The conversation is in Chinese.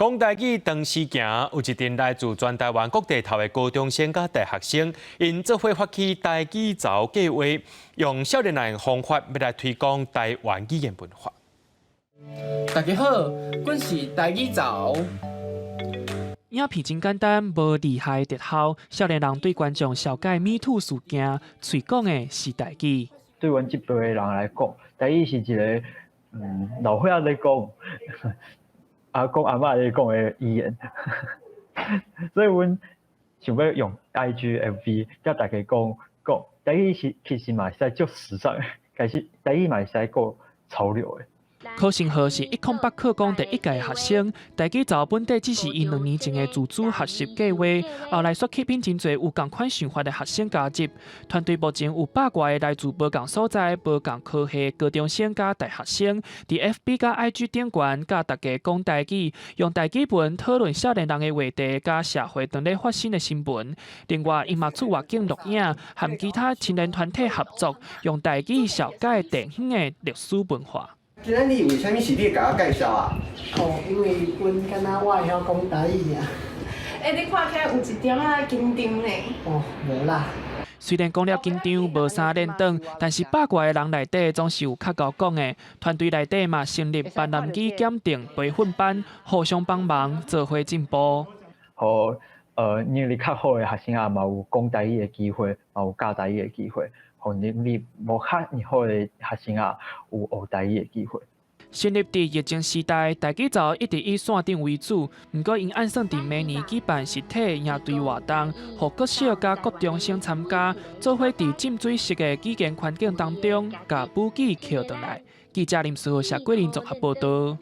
讲台语长时行，有一群来自全台湾各地头的高中生甲大学生，因做伙发起台语潮计划，用少年人的方法要来推广台湾语言文化。大家好，阮是台语潮。影片真简单，无厉害特效，少年人对观众小解Me Too事件，嘴讲的是台语。对阮这辈的人来讲，台语是一个老岁仔在讲。阿公阿嬷咧讲的语言，所以阮想要用 IG、FB 甲大家讲，台语其实嘛是在足时尚的，开始台语嘛是在讲潮流的。考生号是108课纲第1届学生，台语潮本地只是因2年前的自主学习计划，后来刷吸引真侪有同款想法的学生加入。团队目前有100外个来自无同所在、无同科系高中生加大学生，伫 FB 加 IG 顶悬甲大家讲台语，用台语文讨论少年人的话题加社会当咧发生的新闻。另外，因嘛出外景录影，和其他青年团体合作，用台语小解地方的历史文化。今仔日为虾米是你甲我介绍啊？哦，因为阮敢若我会晓讲台语啊。你看起来有一点仔紧张呢。哦，无啦。虽然讲了紧张，无啥练长，但是100外个人内底总是有较高讲的。团队内底嘛成立班男语检定培训班，互相帮忙，做伙进步。互能力较好的学生嘛有讲台语的机会，嘛有教台语的机会。互能力无较好的学生有学台语的机会。成立伫疫情时代，台语潮一直以线顶为主，不过因按算伫明年举办实体营队活动，互国小甲国中生参加，做伙伫浸水式的语言环境当中，甲母语捡倒来。记者林思豪、谢桂林综合报道。